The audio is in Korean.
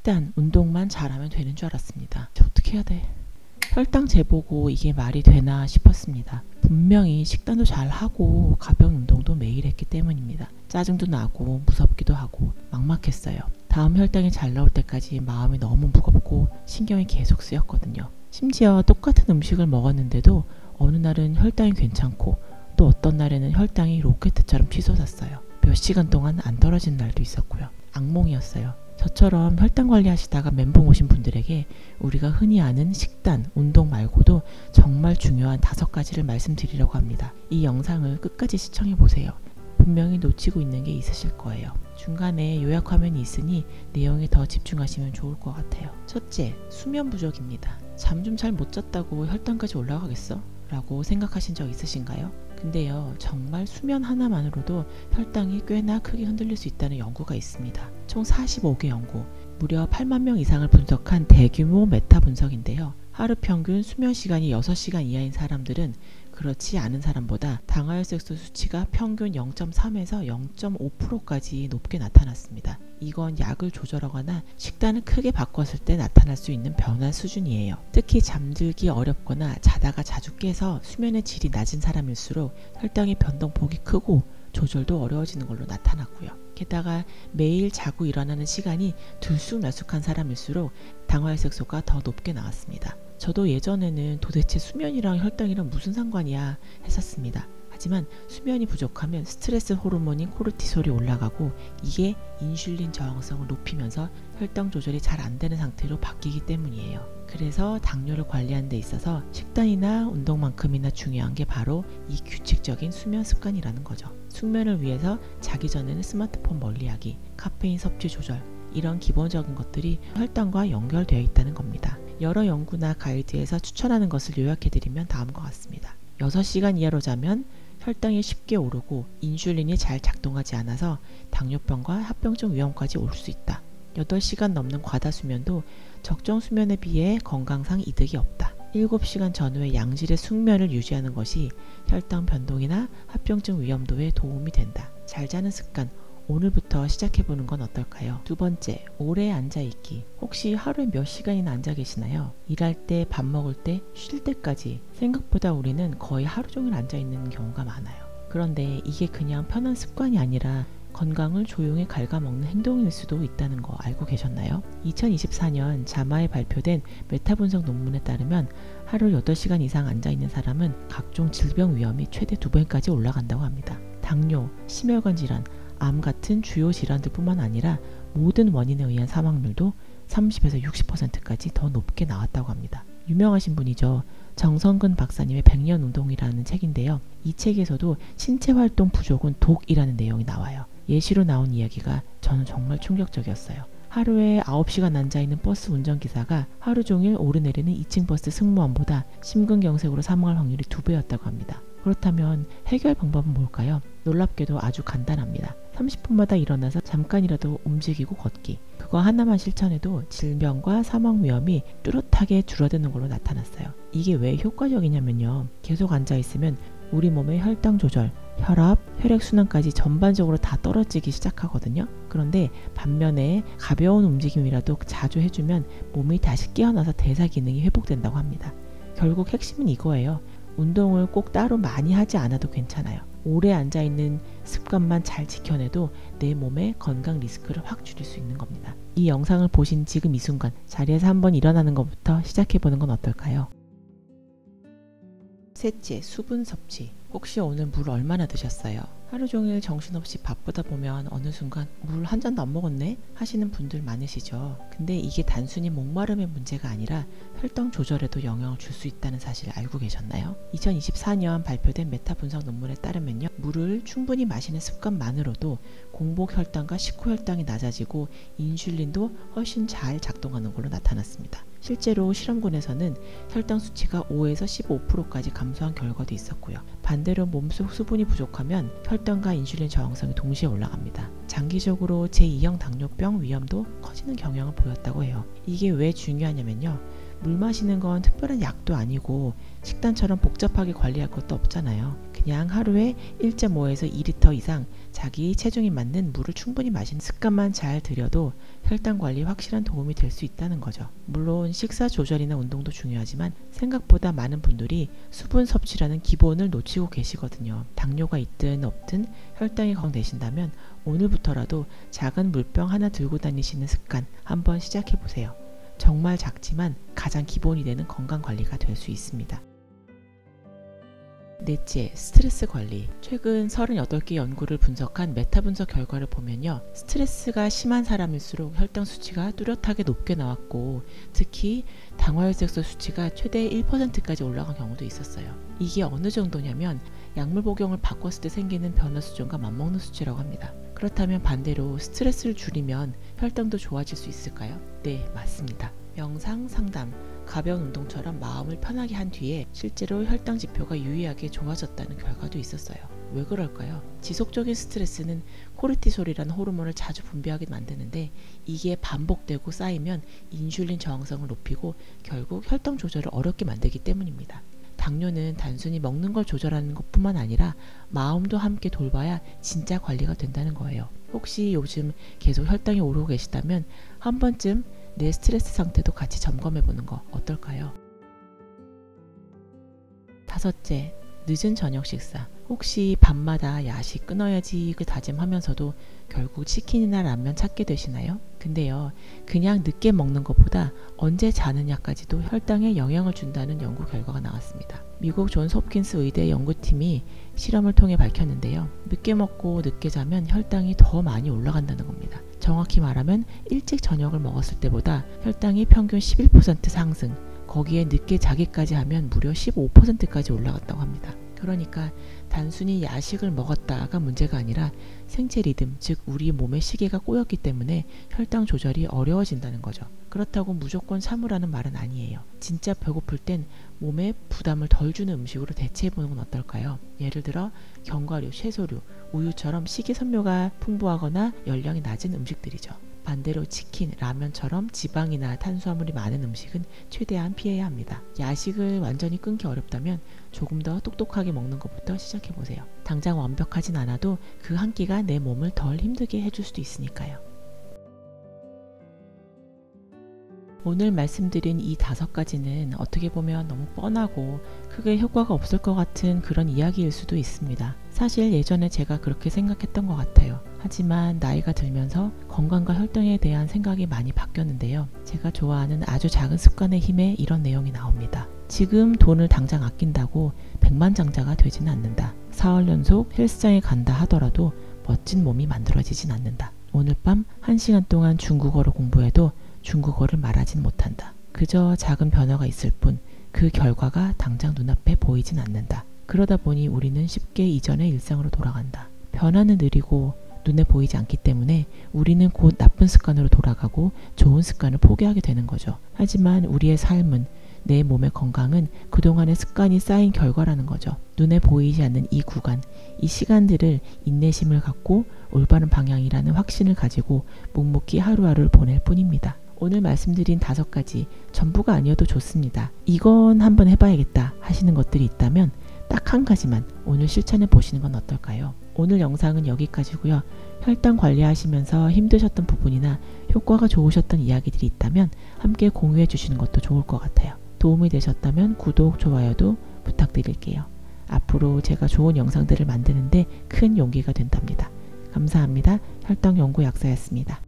식단, 운동만 잘하면 되는 줄 알았습니다. 어떻게 해야 돼? 혈당 재보고 이게 말이 되나 싶었습니다. 분명히 식단도 잘하고 가벼운 운동도 매일 했기 때문입니다. 짜증도 나고 무섭기도 하고 막막했어요. 다음 혈당이 잘 나올 때까지 마음이 너무 무겁고 신경이 계속 쓰였거든요. 심지어 똑같은 음식을 먹었는데도 어느 날은 혈당이 괜찮고 또 어떤 날에는 혈당이 로켓처럼 치솟았어요. 몇 시간 동안 안 떨어진 날도 있었고요. 악몽이었어요. 저처럼 혈당 관리하시다가 멘붕 오신 분들에게 우리가 흔히 아는 식단, 운동 말고도 정말 중요한 5가지를 말씀드리려고 합니다. 이 영상을 끝까지 시청해보세요. 분명히 놓치고 있는 게 있으실 거예요. 중간에 요약 화면이 있으니 내용에 더 집중하시면 좋을 것 같아요. 첫째, 수면 부족입니다. 잠 좀 잘 못 잤다고 혈당까지 올라가겠어? 라고 생각하신 적 있으신가요? 근데요, 정말 수면 하나만으로도 혈당이 꽤나 크게 흔들릴 수 있다는 연구가 있습니다. 총 45개 연구, 무려 8만 명 이상을 분석한 대규모 메타 분석인데요. 하루 평균 수면 시간이 6시간 이하인 사람들은 그렇지 않은 사람보다 당화혈색소 수치가 평균 0.3에서 0.5%까지 높게 나타났습니다. 이건 약을 조절하거나 식단을 크게 바꿨을 때 나타날 수 있는 변화 수준이에요. 특히 잠들기 어렵거나 자다가 자주 깨서 수면의 질이 낮은 사람일수록 혈당의 변동폭이 크고 조절도 어려워지는 걸로 나타났고요. 게다가 매일 자고 일어나는 시간이 들쑥날쑥한 사람일수록 당화혈색소가 더 높게 나왔습니다. 저도 예전에는 도대체 수면이랑 혈당이랑 무슨 상관이야 했었습니다. 하지만 수면이 부족하면 스트레스 호르몬인 코르티솔이 올라가고 이게 인슐린 저항성을 높이면서 혈당 조절이 잘 안 되는 상태로 바뀌기 때문이에요. 그래서 당뇨를 관리하는 데 있어서 식단이나 운동만큼이나 중요한 게 바로 이 규칙적인 수면 습관이라는 거죠. 숙면을 위해서 자기 전에는 스마트폰 멀리하기, 카페인 섭취 조절, 이런 기본적인 것들이 혈당과 연결되어 있다는 겁니다. 여러 연구나 가이드에서 추천하는 것을 요약해드리면 다음과 같습니다. 6시간 이하로 자면 혈당이 쉽게 오르고 인슐린이 잘 작동하지 않아서 당뇨병과 합병증 위험까지 올 수 있다. 8시간 넘는 과다 수면도 적정 수면에 비해 건강상 이득이 없다. 7시간 전후에 양질의 숙면을 유지하는 것이 혈당 변동이나 합병증 위험도에 도움이 된다. 잘 자는 습관, 오늘부터 시작해보는 건 어떨까요? 두 번째, 오래 앉아있기. 혹시 하루에 몇 시간이나 앉아 계시나요? 일할 때, 밥 먹을 때, 쉴 때까지. 생각보다 우리는 거의 하루 종일 앉아있는 경우가 많아요. 그런데 이게 그냥 편한 습관이 아니라 건강을 조용히 갉아먹는 행동일 수도 있다는 거 알고 계셨나요? 2024년 자마에 발표된 메타 분석 논문에 따르면 하루 8시간 이상 앉아있는 사람은 각종 질병 위험이 최대 2배까지 올라간다고 합니다. 당뇨, 심혈관 질환, 암 같은 주요 질환들 뿐만 아니라 모든 원인에 의한 사망률도 30에서 60%까지 더 높게 나왔다고 합니다. 유명하신 분이죠. 정성근 박사님의 100년 운동이라는 책인데요. 이 책에서도 신체 활동 부족은 독이라는 내용이 나와요. 예시로 나온 이야기가 저는 정말 충격적이었어요. 하루에 9시간 앉아있는 버스 운전기사가 하루 종일 오르내리는 2층 버스 승무원보다 심근경색으로 사망할 확률이 2배였다고 합니다. 그렇다면 해결 방법은 뭘까요? 놀랍게도 아주 간단합니다. 30분마다 일어나서 잠깐이라도 움직이고 걷기. 그거 하나만 실천해도 질병과 사망 위험이 뚜렷하게 줄어드는 걸로 나타났어요. 이게 왜 효과적이냐면요. 계속 앉아있으면 우리 몸의 혈당 조절, 혈압, 혈액순환까지 전반적으로 다 떨어지기 시작하거든요. 그런데 반면에 가벼운 움직임이라도 자주 해주면 몸이 다시 깨어나서 대사 기능이 회복된다고 합니다. 결국 핵심은 이거예요. 운동을 꼭 따로 많이 하지 않아도 괜찮아요. 오래 앉아있는 습관만 잘 지켜내도 내 몸의 건강 리스크를 확 줄일 수 있는 겁니다. 이 영상을 보신 지금 이 순간 자리에서 한번 일어나는 것부터 시작해보는 건 어떨까요? 셋째, 수분 섭취. 혹시 오늘 물 얼마나 드셨어요? 하루 종일 정신없이 바쁘다 보면 어느 순간 물 한 잔도 안 먹었네? 하시는 분들 많으시죠. 근데 이게 단순히 목마름의 문제가 아니라 혈당 조절에도 영향을 줄 수 있다는 사실 알고 계셨나요? 2024년 발표된 메타 분석 논문에 따르면요. 물을 충분히 마시는 습관만으로도 공복 혈당과 식후 혈당이 낮아지고 인슐린도 훨씬 잘 작동하는 걸로 나타났습니다. 실제로 실험군에서는 혈당 수치가 5에서 15%까지 감소한 결과도 있었고요. 반대로 몸속 수분이 부족하면 혈당과 인슐린 저항성이 동시에 올라갑니다. 장기적으로 제2형 당뇨병 위험도 커지는 경향을 보였다고 해요. 이게 왜 중요하냐면요. 물 마시는 건 특별한 약도 아니고 식단처럼 복잡하게 관리할 것도 없잖아요. 그냥 하루에 1.5에서 2리터 이상 자기 체중에 맞는 물을 충분히 마시는 습관만 잘 들여도 혈당 관리에 확실한 도움이 될 수 있다는 거죠. 물론 식사 조절이나 운동도 중요하지만 생각보다 많은 분들이 수분 섭취라는 기본을 놓치고 계시거든요. 당뇨가 있든 없든 혈당이 걱정되신다면 오늘부터라도 작은 물병 하나 들고 다니시는 습관 한번 시작해 보세요. 정말 작지만 가장 기본이 되는 건강 관리가 될 수 있습니다. 넷째, 스트레스 관리. 최근 38개 연구를 분석한 메타 분석 결과를 보면요. 스트레스가 심한 사람일수록 혈당 수치가 뚜렷하게 높게 나왔고 특히 당화혈색소 수치가 최대 1%까지 올라간 경우도 있었어요. 이게 어느 정도냐면 약물 복용을 바꿨을 때 생기는 변화 수준과 맞먹는 수치라고 합니다. 그렇다면 반대로 스트레스를 줄이면 혈당도 좋아질 수 있을까요? 네, 맞습니다. 명상, 상담, 가벼운 운동처럼 마음을 편하게 한 뒤에 실제로 혈당 지표가 유의하게 좋아졌다는 결과도 있었어요. 왜 그럴까요? 지속적인 스트레스는 코르티솔이라는 호르몬을 자주 분비하게 만드는데 이게 반복되고 쌓이면 인슐린 저항성을 높이고 결국 혈당 조절을 어렵게 만들기 때문입니다. 당뇨는 단순히 먹는 걸 조절하는 것뿐만 아니라 마음도 함께 돌봐야 진짜 관리가 된다는 거예요. 혹시 요즘 계속 혈당이 오르고 계시다면 한 번쯤 내 스트레스 상태도 같이 점검해 보는 거 어떨까요? 다섯째, 늦은 저녁 식사. 혹시 밤마다 야식 끊어야지 다짐하면서도 결국 치킨이나 라면 찾게 되시나요? 근데요, 그냥 늦게 먹는 것보다 언제 자느냐까지도 혈당에 영향을 준다는 연구 결과가 나왔습니다. 미국 존스 홉킨스 의대 연구팀이 실험을 통해 밝혔는데요. 늦게 먹고 늦게 자면 혈당이 더 많이 올라간다는 겁니다. 정확히 말하면 일찍 저녁을 먹었을 때보다 혈당이 평균 11% 상승, 거기에 늦게 자기까지 하면 무려 15%까지 올라갔다고 합니다. 그러니까 단순히 야식을 먹었다가 문제가 아니라 생체 리듬, 즉 우리 몸의 시계가 꼬였기 때문에 혈당 조절이 어려워진다는 거죠. 그렇다고 무조건 참으라는 말은 아니에요. 진짜 배고플 땐 몸에 부담을 덜 주는 음식으로 대체해보는 건 어떨까요? 예를 들어 견과류, 채소류, 우유처럼 식이섬유가 풍부하거나 열량이 낮은 음식들이죠. 반대로 치킨, 라면처럼 지방이나 탄수화물이 많은 음식은 최대한 피해야 합니다. 야식을 완전히 끊기 어렵다면 조금 더 똑똑하게 먹는 것부터 시작해보세요. 당장 완벽하진 않아도 그 한 끼가 내 몸을 덜 힘들게 해줄 수도 있으니까요. 오늘 말씀드린 이 5가지는 어떻게 보면 너무 뻔하고 크게 효과가 없을 것 같은 그런 이야기일 수도 있습니다. 사실 예전에 제가 그렇게 생각했던 것 같아요. 하지만 나이가 들면서 건강과 혈당에 대한 생각이 많이 바뀌었는데요. 제가 좋아하는 아주 작은 습관의 힘에 이런 내용이 나옵니다. 지금 돈을 당장 아낀다고 백만장자가 되지는 않는다. 사흘 연속 헬스장에 간다 하더라도 멋진 몸이 만들어지진 않는다. 오늘 밤 1시간 동안 중국어를 공부해도 중국어를 말하진 못한다. 그저 작은 변화가 있을 뿐 그 결과가 당장 눈앞에 보이진 않는다. 그러다 보니 우리는 쉽게 이전의 일상으로 돌아간다. 변화는 느리고 눈에 보이지 않기 때문에 우리는 곧 나쁜 습관으로 돌아가고 좋은 습관을 포기하게 되는 거죠. 하지만 우리의 삶은, 내 몸의 건강은 그동안의 습관이 쌓인 결과라는 거죠. 눈에 보이지 않는 이 구간, 이 시간들을 인내심을 갖고 올바른 방향이라는 확신을 가지고 묵묵히 하루하루를 보낼 뿐입니다. 오늘 말씀드린 5가지 전부가 아니어도 좋습니다. 이건 한번 해봐야겠다 하시는 것들이 있다면 딱 한 가지만 오늘 실천해 보시는 건 어떨까요? 오늘 영상은 여기까지고요. 혈당 관리하시면서 힘드셨던 부분이나 효과가 좋으셨던 이야기들이 있다면 함께 공유해 주시는 것도 좋을 것 같아요. 도움이 되셨다면 구독, 좋아요도 부탁드릴게요. 앞으로 제가 좋은 영상들을 만드는데 큰 용기가 된답니다. 감사합니다. 혈당연구 약사였습니다.